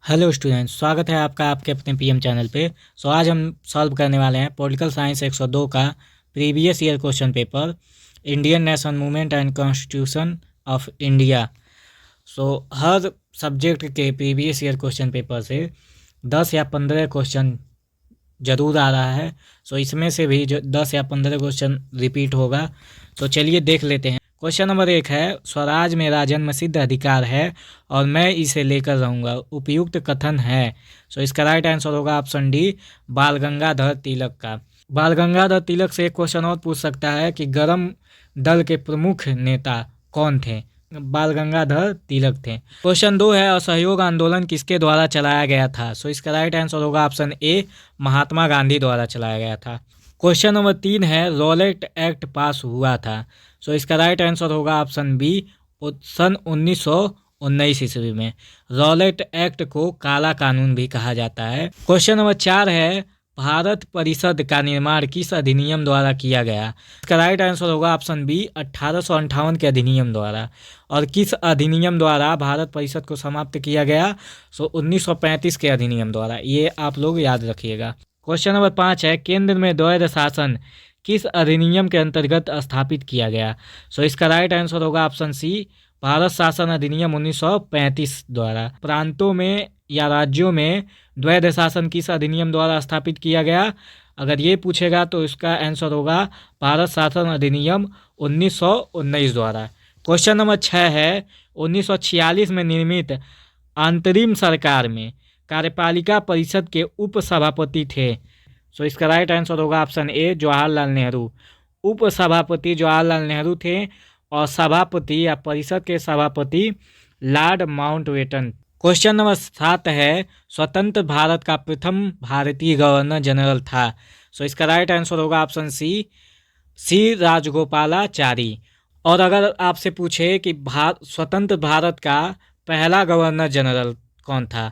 Hello students, स्वागत है आपका आपके अपने पीएम चैनल पे। आज हम सॉल्व करने वाले हैं पॉलिटिकल साइंस 102 का previous year question paper, Indian national movement and constitution of India. Her subject के प्रीवियस ईयर क्वेश्चन पेपर से 10 या 15 क्वेश्चन ज़रूर आ रहा है। इसमें से भी जो 10 या 15 क्वेश्चन रिपीट होगा। चलिए देख लेते हैं। क्वेश्चन नंबर 1 है, स्वराज मेरा जन्मसिद्ध अधिकार है और मैं इसे लेकर रहूँगा, उपयुक्त कथन है। इसका राइट आंसर होगा ऑप्शन डी, बाल गंगाधर तिलक का। बाल गंगाधर तिलक से एक क्वेश्चन और पूछ सकता है कि गरम दल के प्रमुख नेता कौन थे। बाल गंगाधर तिलक थे। क्वेश्चन 2 है, असहयोग आंदोलन किसके द्वारा चलाया गया था। इसका राइट आंसर होगा ऑप्शन ए, महात्मा गांधी द्वारा चलाया गया था। क्वेश्चन नंबर 3 है, रॉलेट एक्ट पास हुआ था। इसका राइट आंसर होगा ऑप्शन बी, सन 1919 ईस्वी में। रॉलेट एक्ट को काला कानून भी कहा जाता है। क्वेश्चन नंबर 4 है, भारत परिषद का निर्माण किस अधिनियम द्वारा किया गया। इसका राइट आंसर होगा ऑप्शन बी, 1858 के अधिनियम द्वारा। और किस अधिनियम द्वारा भारत परिषद को समाप्त किया गया। 1935 के अधिनियम द्वारा। ये आप लोग याद रखिएगा। क्वेश्चन नंबर 5 है, केंद्र में द्वैध शासन किस अधिनियम के अंतर्गत स्थापित किया गया। इसका राइट आंसर होगा ऑप्शन सी, भारत शासन अधिनियम 1935 द्वारा। प्रांतों में या राज्यों में द्वैध शासन किस अधिनियम द्वारा स्थापित किया गया, अगर ये पूछेगा तो इसका आंसर होगा भारत शासन अधिनियम 1919 द्वारा। क्वेश्चन नंबर 6 है, 1946 में निर्मित अंतरिम सरकार में कार्यपालिका परिषद के उप सभापति थे। इसका राइट आंसर होगा ऑप्शन ए, जवाहरलाल नेहरू। उप सभापति जवाहरलाल नेहरू थे और सभापति या परिषद के सभापति लॉर्ड माउंटबेटन। क्वेश्चन नंबर 7 है, स्वतंत्र भारत का प्रथम भारतीय गवर्नर जनरल था। इसका राइट आंसर होगा ऑप्शन सी राजगोपालाचारी। और अगर आपसे पूछे कि स्वतंत्र भारत का पहला गवर्नर जनरल कौन था,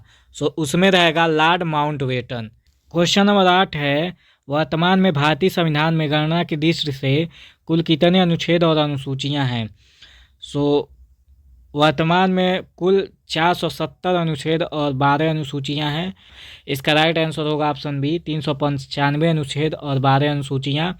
उसमें रहेगा लॉर्ड माउंटबेटन। क्वेश्चन नंबर 8 है, वर्तमान में भारतीय संविधान में गणना की दृष्टि से कुल कितने अनुच्छेद और अनुसूचियां हैं। वर्तमान में कुल 470 अनुच्छेद और 12 अनुसूचियां हैं। इसका राइट आंसर होगा ऑप्शन बी, 395 अनुच्छेद और 12 अनुसूचियां।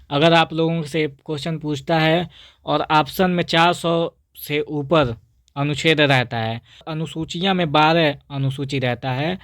अगर आप लोगों से क्वेश्चन पूछता है और ऑप्शन में 400 से ऊपर अनुच्छेद रहता है, अनुसूचियां में 12 अनुसूची रहता है,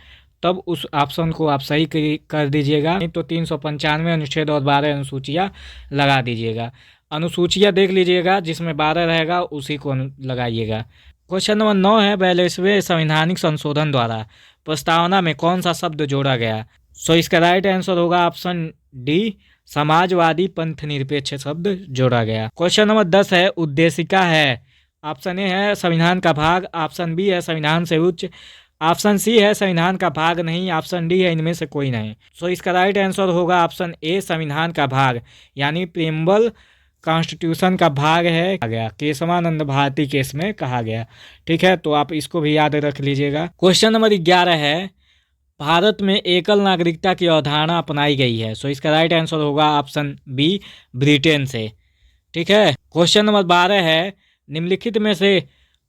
तब उस ऑप्शन को आप सही कर दीजिएगा। नहीं तो 395 अनुच्छेद और 12 अनुसूचियाँ लगा दीजिएगा। अनुसूचियाँ देख लीजिएगा, जिसमें 12 रहेगा उसी को लगाइएगा। क्वेश्चन नंबर 9 है, 42वें संवैधानिक संशोधन द्वारा प्रस्तावना में कौन सा शब्द जोड़ा गया। इसका राइट आंसर होगा ऑप्शन डी, समाजवादी पंथ निरपेक्ष शब्द जोड़ा गया। क्वेश्चन नंबर 10 है, उद्देशिका है। ऑप्शन ए है संविधान का भाग, ऑप्शन बी है संविधान से उच्च, ऑप्शन सी है संविधान का भाग नहीं, ऑप्शन डी है इनमें से कोई नहीं। इसका राइट आंसर होगा ऑप्शन ए, संविधान का भाग, यानी प्रीएम्बल कॉन्स्टिट्यूशन का भाग है गया। केशवानंद भारती केस में कहा गया। ठीक है, तो आप इसको भी याद रख लीजिएगा। क्वेश्चन नंबर 11 है, भारत में एकल नागरिकता की अवधारणा अपनाई गई है। इसका राइट आंसर होगा ऑप्शन बी, ब्रिटेन से। ठीक है। क्वेश्चन नंबर 12 है, निम्नलिखित में से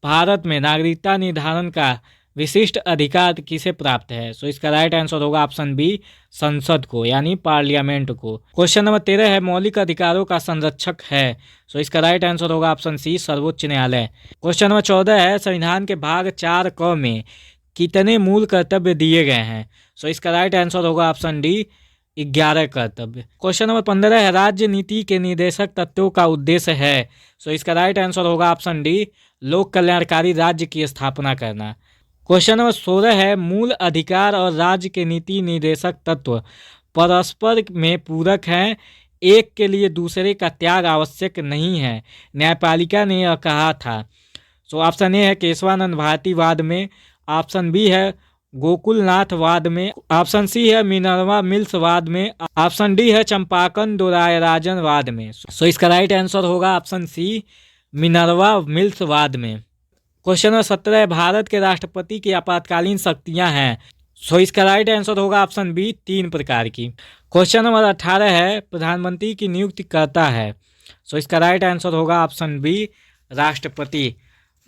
भारत में नागरिकता निर्धारण का विशिष्ट अधिकार किसे प्राप्त है। इसका राइट आंसर होगा ऑप्शन बी, संसद को, यानी पार्लियामेंट को। क्वेश्चन नंबर 13 है, मौलिक अधिकारों का संरक्षक है। इसका राइट आंसर होगा ऑप्शन सी, सर्वोच्च न्यायालय। क्वेश्चन नंबर 14 है, संविधान के भाग 4 क में कितने मूल कर्तव्य दिए गए हैं। इसका राइट आंसर होगा ऑप्शन डी, 11 कर्तव्य। क्वेश्चन नंबर 15 है, राज्य नीति के निर्देशक तत्वों का उद्देश्य है। इसका राइट आंसर होगा ऑप्शन डी, लोक कल्याणकारी राज्य की स्थापना करना। क्वेश्चन नंबर 16 है, मूल अधिकार और राज्य के नीति निर्देशक तत्व परस्पर में पूरक हैं, एक के लिए दूसरे का त्याग आवश्यक नहीं है, न्यायपालिका ने यह कहा था। ऑप्शन ए है केशवानंद भारतीवाद में, ऑप्शन बी है गोकुलनाथवाद में, ऑप्शन सी है मिनर्वा मिल्सवाद में, ऑप्शन डी है चंपाकन दोरायराजनवाद में। इसका राइट आंसर होगा ऑप्शन सी, मिनर्वा मिल्सवाद में। क्वेश्चन नंबर 17 है, भारत के राष्ट्रपति की आपातकालीन शक्तियां हैं। इसका राइट आंसर होगा ऑप्शन बी, 3 प्रकार की। क्वेश्चन नंबर 18 है, प्रधानमंत्री की नियुक्ति करता है। इसका राइट आंसर होगा ऑप्शन बी, राष्ट्रपति।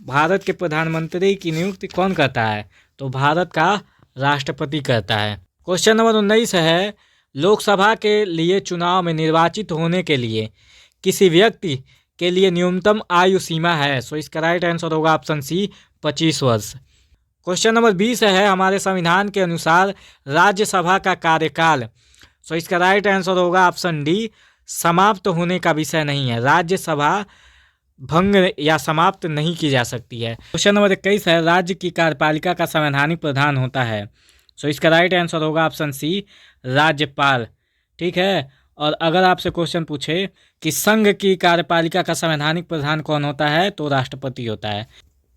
भारत के प्रधानमंत्री की नियुक्ति कौन करता है, तो भारत का राष्ट्रपति करता है। क्वेश्चन नंबर 19 है, लोकसभा के लिए चुनाव में निर्वाचित होने के लिए किसी व्यक्ति के लिए न्यूनतम आयु सीमा है? सो इसका राइट आंसर होगा ऑप्शन सी 25 वर्ष। क्वेश्चन नंबर 20 है, हमारे संविधान के अनुसार राज्यसभा का कार्यकाल, सो इसका राइट आंसर होगा ऑप्शन डी समाप्त होने का विषय नहीं है। राज्यसभा भंग या समाप्त नहीं की जा सकती है। क्वेश्चन नंबर 21 है, राज्य की कार्यपालिका का संवैधानिक प्रधान होता है? सो इसका राइट आंसर होगा ऑप्शन सी राज्यपाल। ठीक है, और अगर आपसे क्वेश्चन पूछे कि संघ की कार्यपालिका का संवैधानिक प्रधान कौन होता है, तो राष्ट्रपति होता है।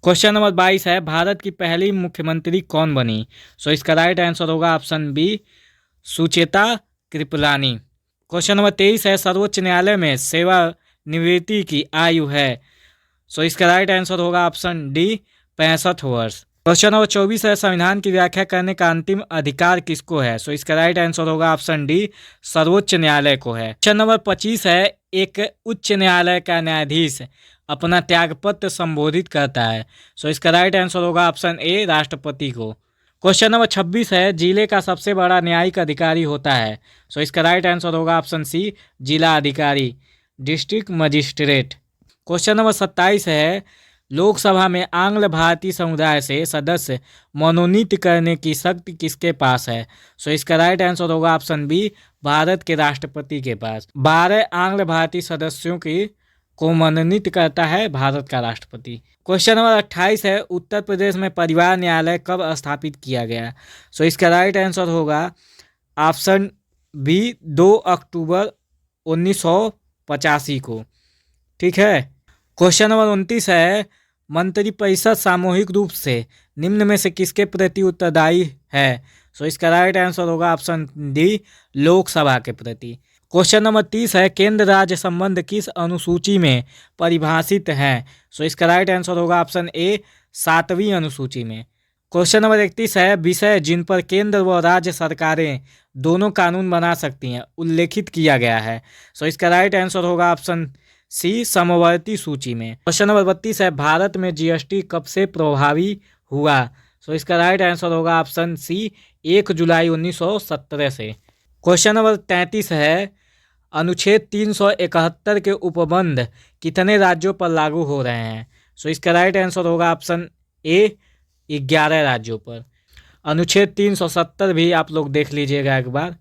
क्वेश्चन नंबर 22 है, भारत की पहली मुख्यमंत्री कौन बनी? सो इसका राइट आंसर होगा option B Sucheta Kripalani. Question number 23 है, सर्वोच्च न्यायालय में सेवानिवृत्ति की आयु है? सो इसका राइट आंसर होगा ऑप्शन डी 65 वर्ष। क्वेश्चन नंबर 24 है, संविधान की व्याख्या करने का अंतिम अधिकार किसको है? सो इसका राइट आंसर होगा ऑप्शन डी सर्वोच्च न्यायालय को है। क्वेश्चन नंबर 25 है, एक उच्च न्यायालय का न्यायाधीश अपना त्यागपत्र संबोधित करता है? सो इसका राइट आंसर होगा ऑप्शन ए राष्ट्रपति को। क्वेश्चन नंबर 26 है, जिले का सबसे बड़ा न्यायिक अधिकारी होता है? सो इसका राइट आंसर होगा ऑप्शन सी जिला अधिकारी डिस्ट्रिक्ट मजिस्ट्रेट। क्वेश्चन नंबर 27 है, लोकसभा में आंग्ल भारतीय समुदाय से सदस्य मनोनीत करने की शक्ति किसके पास है? सो इसका राइट आंसर होगा ऑप्शन बी भारत के राष्ट्रपति के पास। 12 आंग्ल भारतीय सदस्यों की को मनोनीत करता है भारत का राष्ट्रपति। क्वेश्चन नंबर 28 है, उत्तर प्रदेश में परिवार न्यायालय कब स्थापित किया गया? सो इसका राइट आंसर होगा ऑप्शन बी 2 अक्टूबर 1985 को। ठीक है, क्वेश्चन नंबर 29 है, मंत्रिपरिषद सामूहिक रूप से निम्न में से किसके प्रति उत्तरदायी है? सो इसका राइट आंसर होगा ऑप्शन डी लोकसभा के प्रति। क्वेश्चन नंबर 30 है, केंद्र राज्य संबंध किस अनुसूची में परिभाषित है? सो इसका राइट आंसर होगा ऑप्शन ए 7वीं अनुसूची में। क्वेश्चन नंबर 31 है, विषय जिन पर केंद्र व राज्य सरकारें दोनों कानून बना सकती हैं उल्लेखित किया गया है? सो इसका राइट आंसर होगा ऑप्शन सी समवर्ती सूची में। क्वेश्चन नंबर 32 है, भारत में जीएसटी कब से प्रभावी हुआ? सो इसका राइट आंसर होगा ऑप्शन सी 1 जुलाई 1917 से। क्वेश्चन नंबर 33 है, अनुच्छेद 371 के उपबंध कितने राज्यों पर लागू हो रहे हैं? सो इसका राइट आंसर होगा ऑप्शन ए 11 राज्यों पर। अनुच्छेद 370 भी आप लोग देख लीजिएगा एक बार।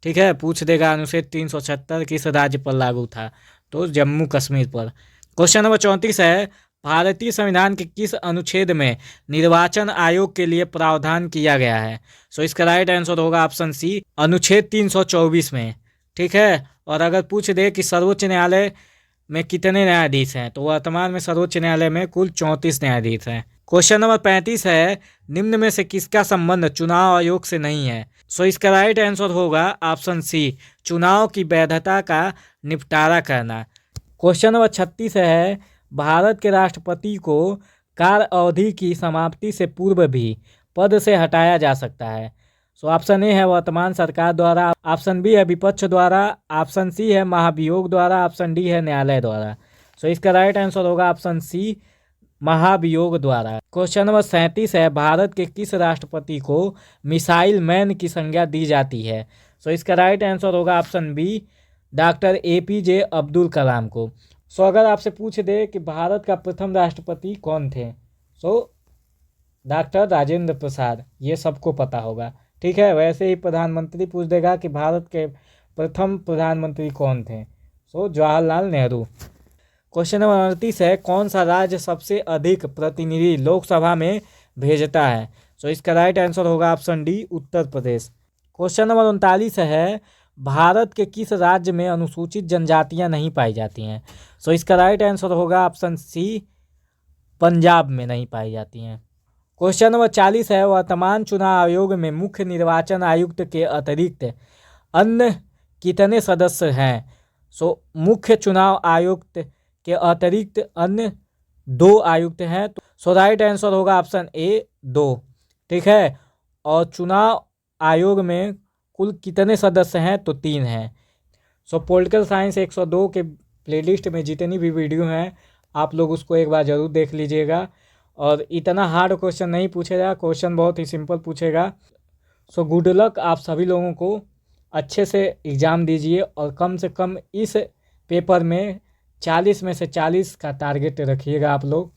ठीक है, पूछ देगा अनुच्छेद 376 किस राज्य पर लागू था, तो जम्मू कश्मीर पर। क्वेश्चन नंबर 34 है, भारतीय संविधान के किस अनुच्छेद में निर्वाचन आयोग के लिए प्रावधान किया गया है? सो इसका राइट आंसर होगा ऑप्शन सी अनुच्छेद 324 में। ठीक है, और अगर पूछ दे कि सर्वोच्च न्यायालय में कितने न्यायाधीश हैं, तो वर्तमान में सर्वोच्च न्यायालय में कुल 34 न्यायाधीश हैं। क्वेश्चन नंबर 35 है, निम्न में से किसका संबंध चुनाव आयोग से नहीं है? सो इसका राइट आंसर होगा ऑप्शन सी चुनाव की वैधता का निपटारा करना। क्वेश्चन नंबर 36 है, भारत के राष्ट्रपति को कार्य अवधि की समाप्ति से पूर्व भी पद से हटाया जा सकता है? सो ऑप्शन ए है वर्तमान सरकार द्वारा, ऑप्शन बी है विपक्ष द्वारा, ऑप्शन सी है महाभियोग द्वारा, ऑप्शन डी है न्यायालय द्वारा। सो इसका राइट आंसर होगा ऑप्शन सी महाभियोग द्वारा। क्वेश्चन नंबर 37 है, भारत के किस राष्ट्रपति को मिसाइल मैन की संज्ञा दी जाती है? सो इसका राइट आंसर होगा option B doctor APJ Abdul Kalam को। सो अगर आपसे पूछ दे कि भारत का प्रथम राष्ट्रपति कौन थे, सो डॉक्टर राजेंद्र प्रसाद, ये सबको पता होगा। ठीक है, वैसे ही प्रधानमंत्री पूछ देगा कि भारत के प्रथम प्रधानमंत्री कौन थे, सो जवाहरलाल नेहरू। क्वेश्चन नंबर 38 है, कौन सा राज्य सबसे अधिक प्रतिनिधि लोकसभा में भेजता है? सो इसका राइट आंसर होगा option D Uttar Pradesh. Question number 39 है, भारत के किस राज्य में अनुसूचित जनजातियां नहीं पाई जाती हैं? सो इसका राइट आंसर होगा ऑप्शन सी पंजाब में नहीं पाई जाती हैं। क्वेश्चन नंबर 40 है, वर्तमान चुनाव आयोग में मुख्य निर्वाचन आयुक्त के अतिरिक्त अन्य कितने सदस्य हैं? सो मुख्य चुनाव आयुक्त के अतिरिक्त अन्य 2 आयुक्त हैं। सो राइट आंसर होगा ऑप्शन ए 2। ठीक है, और चुनाव आयोग में कुल कितने सदस्य हैं? तो 3 हैं। सो पॉलिटिकल साइंस 102 के प्लेलिस्ट में जितनी भी वीडियो हैं आप लोग उसको एक बार ज़रूर देख लीजिएगा, और इतना हार्ड क्वेश्चन नहीं पूछेगा, क्वेश्चन बहुत ही सिंपल पूछेगा। सो गुड लक आप सभी लोगों को, अच्छे से एग्ज़ाम दीजिए और कम से कम इस पेपर में 40 में से 40 का टारगेट रखिएगा आप लोग।